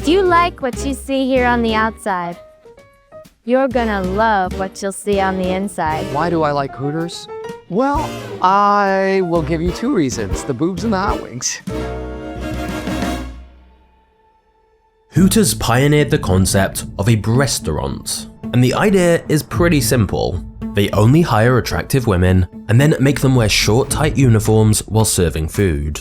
If you like what you see here on the outside, you're gonna love what you'll see on the inside. Why do I like Hooters? Well, I will give you 2 reasons, the boobs and the hot wings. Hooters pioneered the concept of a breastaurant, and the idea is pretty simple. They only hire attractive women and then make them wear short, tight uniforms while serving food.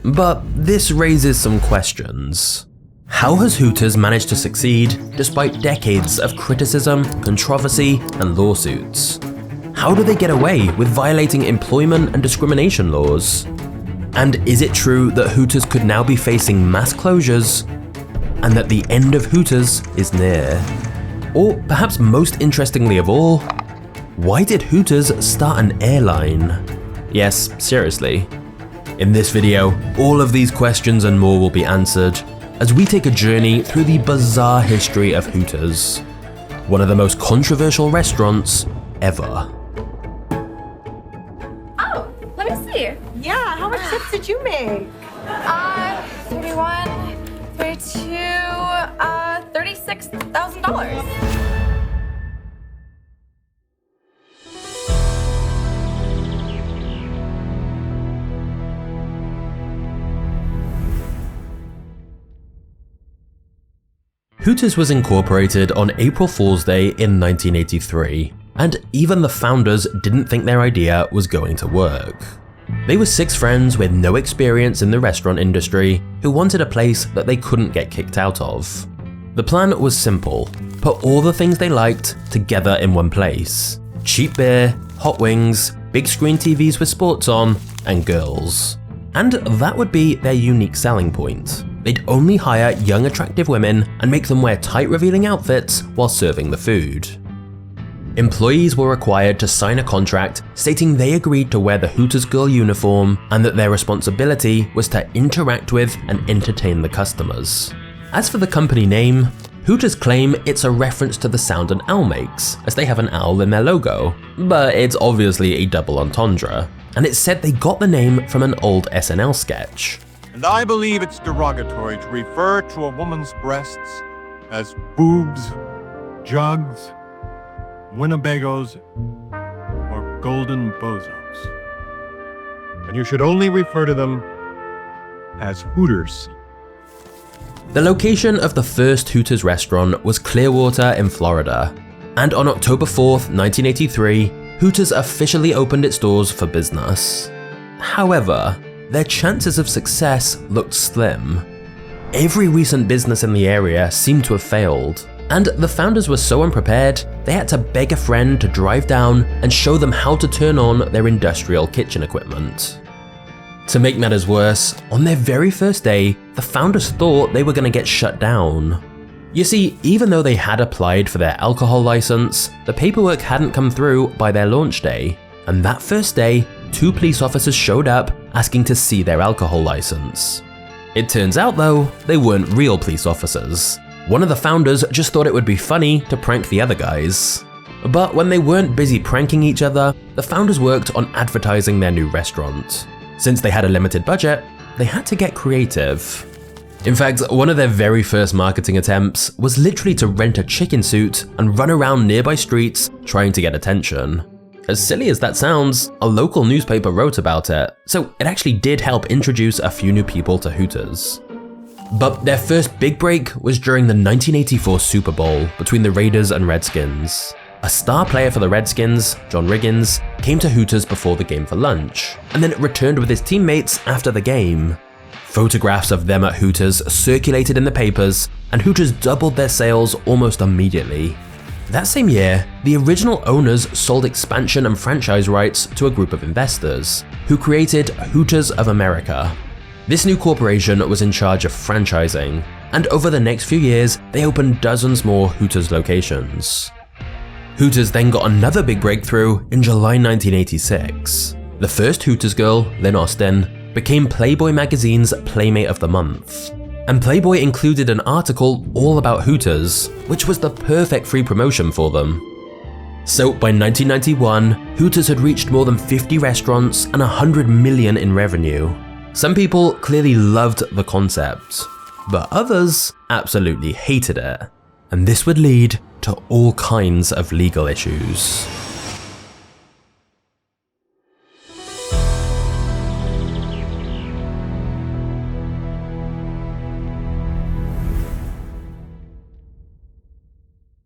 But this raises some questions. How has Hooters managed to succeed despite decades of criticism, controversy, and lawsuits? How do they get away with violating employment and discrimination laws? And is it true that Hooters could now be facing mass closures and that the end of Hooters is near? Or perhaps most interestingly of all, why did Hooters start an airline? Yes, seriously. In this video, all of these questions and more will be answered as we take a journey through the bizarre history of Hooters, one of the most controversial restaurants ever. Oh, let me see. Yeah, how much tips did you make? 31, 32, $36,000. Hooters was incorporated on April Fool's Day in 1983, and even the founders didn't think their idea was going to work. They were 6 friends with no experience in the restaurant industry who wanted a place that they couldn't get kicked out of. The plan was simple: put all the things they liked together in one place. Cheap beer, hot wings, big screen TVs with sports on, and girls. And that would be their unique selling point. They'd only hire young attractive women and make them wear tight revealing outfits while serving the food. Employees were required to sign a contract stating they agreed to wear the Hooters girl uniform and that their responsibility was to interact with and entertain the customers. As for the company name, Hooters claim it's a reference to the sound an owl makes, as they have an owl in their logo, but it's obviously a double entendre, and it's said they got the name from an old SNL sketch. And I believe it's derogatory to refer to a woman's breasts as boobs, jugs, Winnebagos, or golden bozos. And you should only refer to them as Hooters. The location of the first Hooters restaurant was Clearwater in Florida, and on October 4th, 1983, Hooters officially opened its doors for business. However, their chances of success looked slim. Every recent business in the area seemed to have failed, and the founders were so unprepared, they had to beg a friend to drive down and show them how to turn on their industrial kitchen equipment. To make matters worse, on their very first day, the founders thought they were going to get shut down. You see, even though they had applied for their alcohol license, the paperwork hadn't come through by their launch day, and that first day, 2 police officers showed up asking to see their alcohol license. It turns out though, they weren't real police officers. One of the founders just thought it would be funny to prank the other guys. But when they weren't busy pranking each other, the founders worked on advertising their new restaurant. Since they had a limited budget, they had to get creative. In fact, one of their very first marketing attempts was literally to rent a chicken suit and run around nearby streets trying to get attention. As silly as that sounds, a local newspaper wrote about it, so it actually did help introduce a few new people to Hooters. But their first big break was during the 1984 Super Bowl between the Raiders and Redskins. A star player for the Redskins, John Riggins, came to Hooters before the game for lunch, and then returned with his teammates after the game. Photographs of them at Hooters circulated in the papers, and Hooters doubled their sales almost immediately. That same year, the original owners sold expansion and franchise rights to a group of investors, who created Hooters of America. This new corporation was in charge of franchising, and over the next few years, they opened dozens more Hooters locations. Hooters then got another big breakthrough in July 1986. The first Hooters girl, Lynn Austin, became Playboy magazine's Playmate of the Month. And Playboy included an article all about Hooters, which was the perfect free promotion for them. So by 1991, Hooters had reached more than 50 restaurants and $100 million in revenue. Some people clearly loved the concept. but others absolutely hated it. And this would lead to all kinds of legal issues.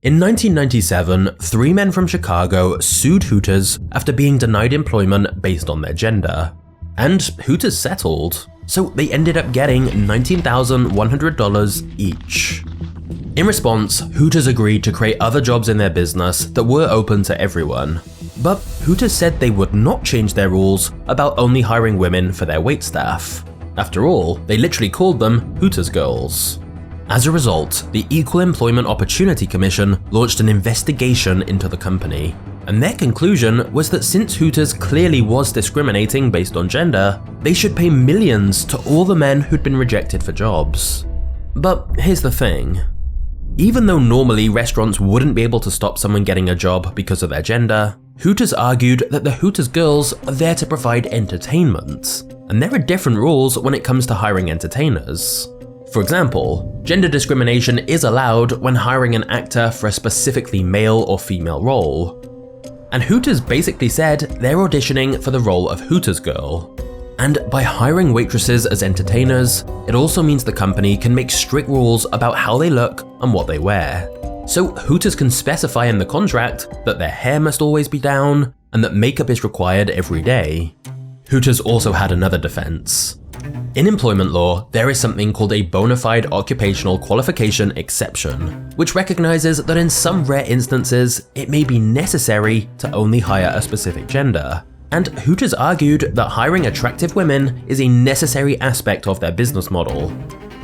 In 1997, 3 men from Chicago sued Hooters after being denied employment based on their gender. And Hooters settled, so they ended up getting $19,100 each. In response, Hooters agreed to create other jobs in their business that were open to everyone. But Hooters said they would not change their rules about only hiring women for their waitstaff. After all, they literally called them Hooters Girls. As a result, the Equal Employment Opportunity Commission launched an investigation into the company, and their conclusion was that since Hooters clearly was discriminating based on gender, they should pay millions to all the men who'd been rejected for jobs. But here's the thing. Even though normally restaurants wouldn't be able to stop someone getting a job because of their gender, Hooters argued that the Hooters Girls are there to provide entertainment, and there are different rules when it comes to hiring entertainers. For example, gender discrimination is allowed when hiring an actor for a specifically male or female role. And Hooters basically said they're auditioning for the role of Hooters Girl. And by hiring waitresses as entertainers, it also means the company can make strict rules about how they look and what they wear. So Hooters can specify in the contract that their hair must always be down and that makeup is required every day. Hooters also had another defense. In employment law, there is something called a bona fide occupational qualification exception, which recognizes that in some rare instances, it may be necessary to only hire a specific gender. And Hooters argued that hiring attractive women is a necessary aspect of their business model.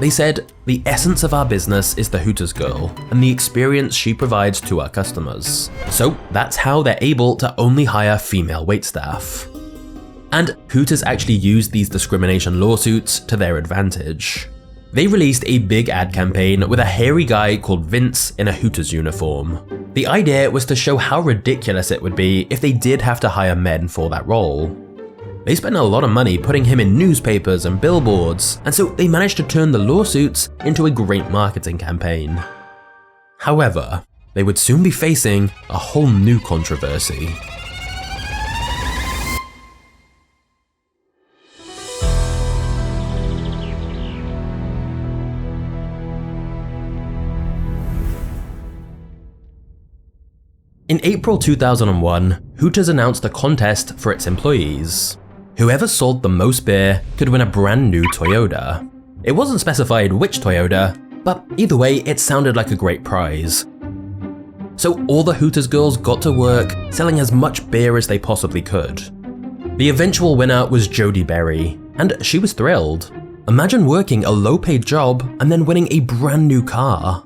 They said, "The essence of our business is the Hooters Girl and the experience she provides to our customers. So that's how they're able to only hire female waitstaff." And Hooters actually used these discrimination lawsuits to their advantage. They released a big ad campaign with a hairy guy called Vince in a Hooters uniform. The idea was to show how ridiculous it would be if they did have to hire men for that role. They spent a lot of money putting him in newspapers and billboards, and so they managed to turn the lawsuits into a great marketing campaign. However, they would soon be facing a whole new controversy. In April 2001, Hooters announced a contest for its employees. Whoever sold the most beer could win a brand new Toyota. It wasn't specified which Toyota, but either way, it sounded like a great prize. So all the Hooters Girls got to work selling as much beer as they possibly could. The eventual winner was Jody Berry, and she was thrilled. Imagine working a low-paid job and then winning a brand new car.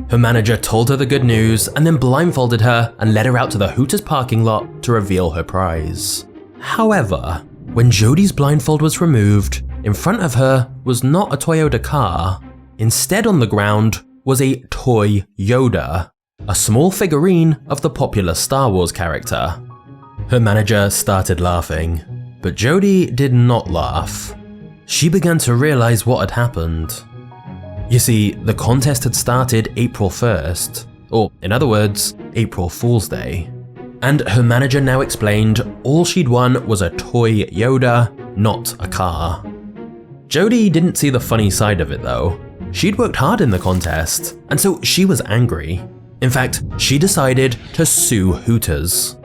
Her manager told her the good news and then blindfolded her and led her out to the Hooters parking lot to reveal her prize. However, when Jody's blindfold was removed, in front of her was not a Toyota car. Instead on the ground was a toy Yoda, a small figurine of the popular Star Wars character. Her manager started laughing, but Jody did not laugh. She began to realize what had happened. You see, the contest had started April 1st, or in other words, April Fool's Day. And her manager now explained all she'd won was a toy Yoda, not a car. Jody didn't see the funny side of it though. She'd worked hard in the contest, and so she was angry. In fact, she decided to sue Hooters.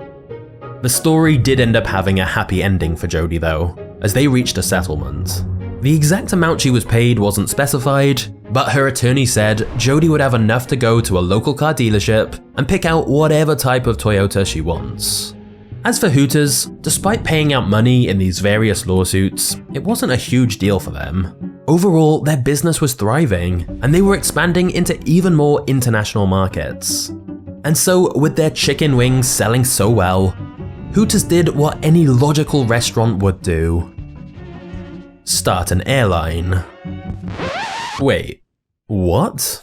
The story did end up having a happy ending for Jody though, as they reached a settlement. The exact amount she was paid wasn't specified, but her attorney said Jody would have enough to go to a local car dealership and pick out whatever type of Toyota she wants. As for Hooters, despite paying out money in these various lawsuits, it wasn't a huge deal for them. Overall, their business was thriving, and they were expanding into even more international markets. And so, with their chicken wings selling so well, Hooters did what any logical restaurant would do. Start an airline. Wait, what?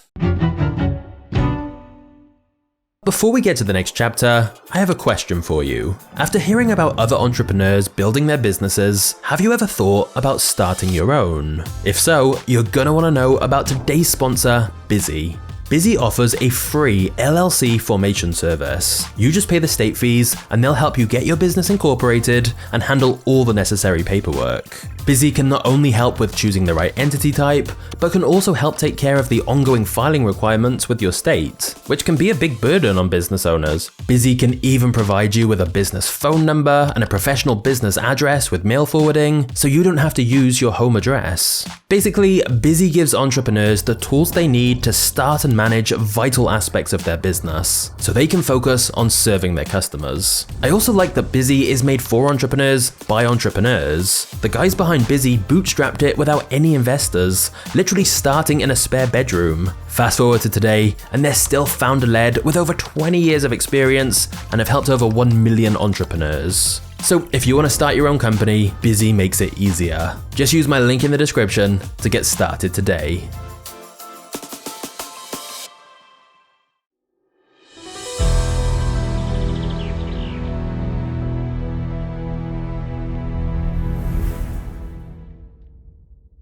before we get to the next chapter, I have a question for you. After hearing about other entrepreneurs building their businesses, have you ever thought about starting your own? If so, you're gonna wanna know about today's sponsor, Busy. Busy offers a free LLC formation service. You just pay the state fees and they'll help you get your business incorporated and handle all the necessary paperwork. Busy can not only help with choosing the right entity type, but can also help take care of the ongoing filing requirements with your state, which can be a big burden on business owners. Busy can even provide you with a business phone number and a professional business address with mail forwarding, so you don't have to use your home address. Basically, Busy gives entrepreneurs the tools they need to start and manage vital aspects of their business, so they can focus on serving their customers. I also like that Busy is made for entrepreneurs by entrepreneurs. The guys behind Busy bootstrapped it without any investors, literally starting in a spare bedroom. Fast forward to today, and they're still founder-led with over 20 years of experience and have helped over 1 million entrepreneurs. So if you want to start your own company, Busy makes it easier. Just use my link in the description to get started today.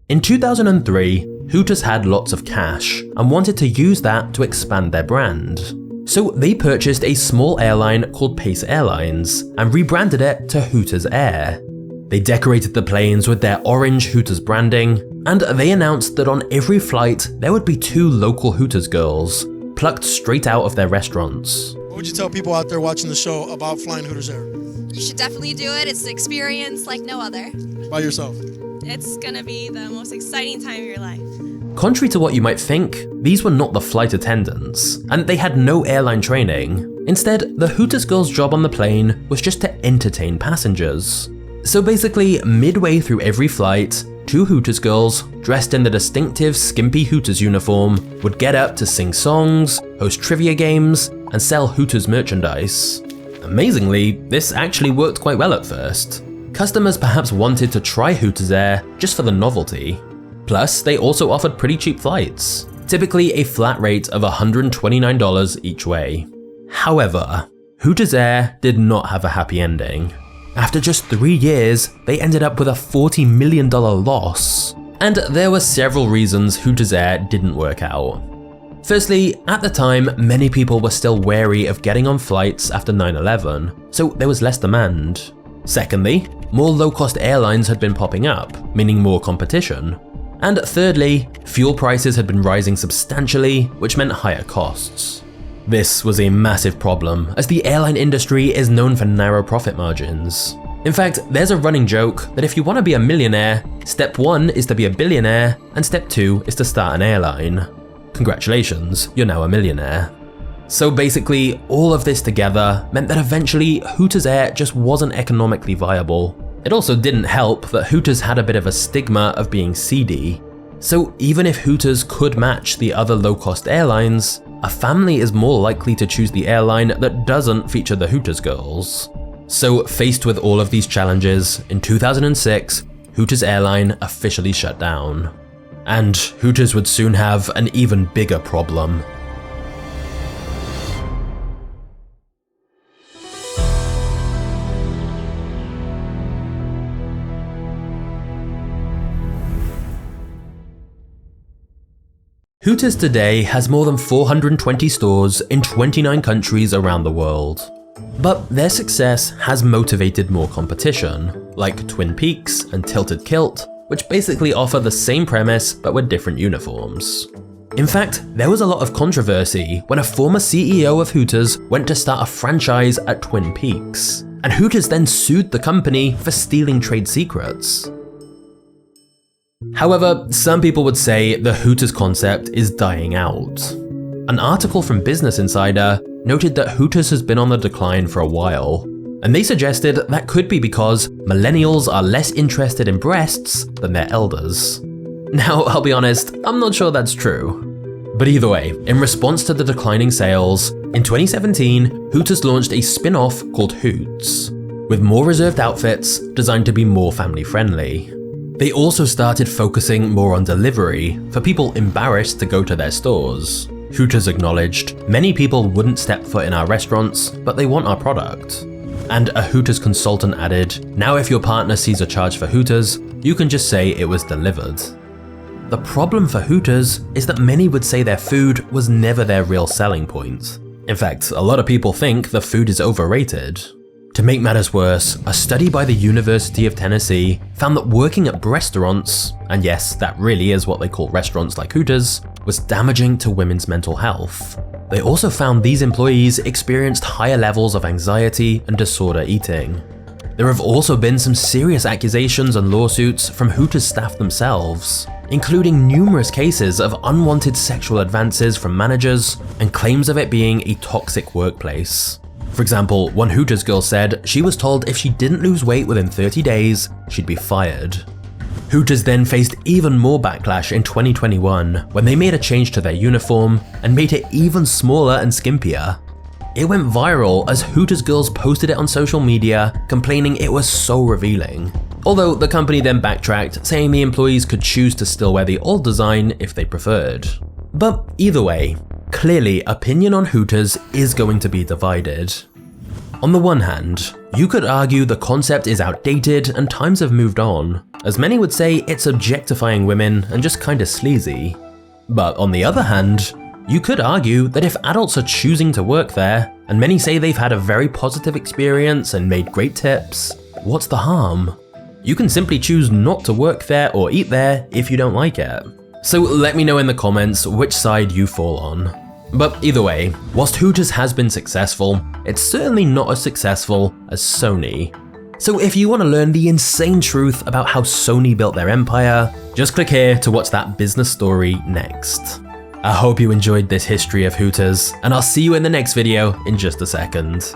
In 2003, Hooters had lots of cash and wanted to use that to expand their brand. So they purchased a small airline called Pace Airlines and rebranded it to Hooters Air. They decorated the planes with their orange Hooters branding, and they announced that on every flight there would be 2 local Hooters girls, plucked straight out of their restaurants. What would you tell people out there watching the show about flying Hooters Air? You should definitely do it. It's an experience like no other. By yourself? It's gonna be the most exciting time of your life. Contrary to what you might think, these were not the flight attendants, and they had no airline training. Instead, the Hooters girls' job on the plane was just to entertain passengers. So basically, midway through every flight, 2 Hooters girls, dressed in the distinctive skimpy Hooters uniform, would get up to sing songs, host trivia games, and sell Hooters merchandise. Amazingly, this actually worked quite well at first. Customers perhaps wanted to try Hooters Air just for the novelty. Plus, they also offered pretty cheap flights, typically a flat rate of $129 each way. However, Hooters Air did not have a happy ending. After just 3 years, they ended up with a $40 million loss. And there were several reasons Hooters Air didn't work out. Firstly, at the time, many people were still wary of getting on flights after 9/11, so there was less demand. Secondly, more low-cost airlines had been popping up, meaning more competition. And thirdly, fuel prices had been rising substantially, which meant higher costs. This was a massive problem, as the airline industry is known for narrow profit margins. In fact, there's a running joke that if you want to be a millionaire, step 1 is to be a billionaire, and step 2 is to start an airline. Congratulations, you're now a millionaire. So basically, all of this together meant that eventually Hooters Air just wasn't economically viable. It also didn't help that Hooters had a bit of a stigma of being seedy. So even if Hooters could match the other low-cost airlines, a family is more likely to choose the airline that doesn't feature the Hooters girls. So faced with all of these challenges, in 2006, Hooters Airline officially shut down. And Hooters would soon have an even bigger problem. Hooters today has more than 420 stores in 29 countries around the world. But their success has motivated more competition, like Twin Peaks and Tilted Kilt, which basically offer the same premise but with different uniforms. In fact, there was a lot of controversy when a former CEO of Hooters went to start a franchise at Twin Peaks, and Hooters then sued the company for stealing trade secrets. However, some people would say the Hooters concept is dying out. An article from Business Insider noted that Hooters has been on the decline for a while, and they suggested that could be because millennials are less interested in breasts than their elders. Now, I'll be honest, I'm not sure that's true. But either way, in response to the declining sales, in 2017, Hooters launched a spin-off called Hoots, with more reserved outfits designed to be more family-friendly. They also started focusing more on delivery for people embarrassed to go to their stores. Hooters acknowledged, "Many people wouldn't step foot in our restaurants, but they want our product." And a Hooters consultant added, "Now if your partner sees a charge for Hooters, you can just say it was delivered." The problem for Hooters is that many would say their food was never their real selling point. In fact, a lot of people think the food is overrated. To make matters worse, a study by the University of Tennessee found that working at Breastaurants, and yes, that really is what they call restaurants like Hooters, was damaging to women's mental health. They also found these employees experienced higher levels of anxiety and disorder eating. There have also been some serious accusations and lawsuits from Hooters staff themselves, including numerous cases of unwanted sexual advances from managers and claims of it being a toxic workplace. For example, one Hooters girl said she was told if she didn't lose weight within 30 days, she'd be fired. Hooters then faced even more backlash in 2021 when they made a change to their uniform and made it even smaller and skimpier. It went viral as Hooters girls posted it on social media, complaining it was so revealing. Although the company then backtracked, saying the employees could choose to still wear the old design if they preferred. But either way, clearly opinion on Hooters is going to be divided. On the one hand, you could argue the concept is outdated and times have moved on, as many would say it's objectifying women and just kinda sleazy. But on the other hand, you could argue that if adults are choosing to work there, and many say they've had a very positive experience and made great tips, what's the harm? You can simply choose not to work there or eat there if you don't like it. So let me know in the comments which side you fall on. But either way, whilst Hooters has been successful, it's certainly not as successful as Sony. So if you want to learn the insane truth about how Sony built their empire, just click here to watch that business story next. I hope you enjoyed this history of Hooters, and I'll see you in the next video in just a second.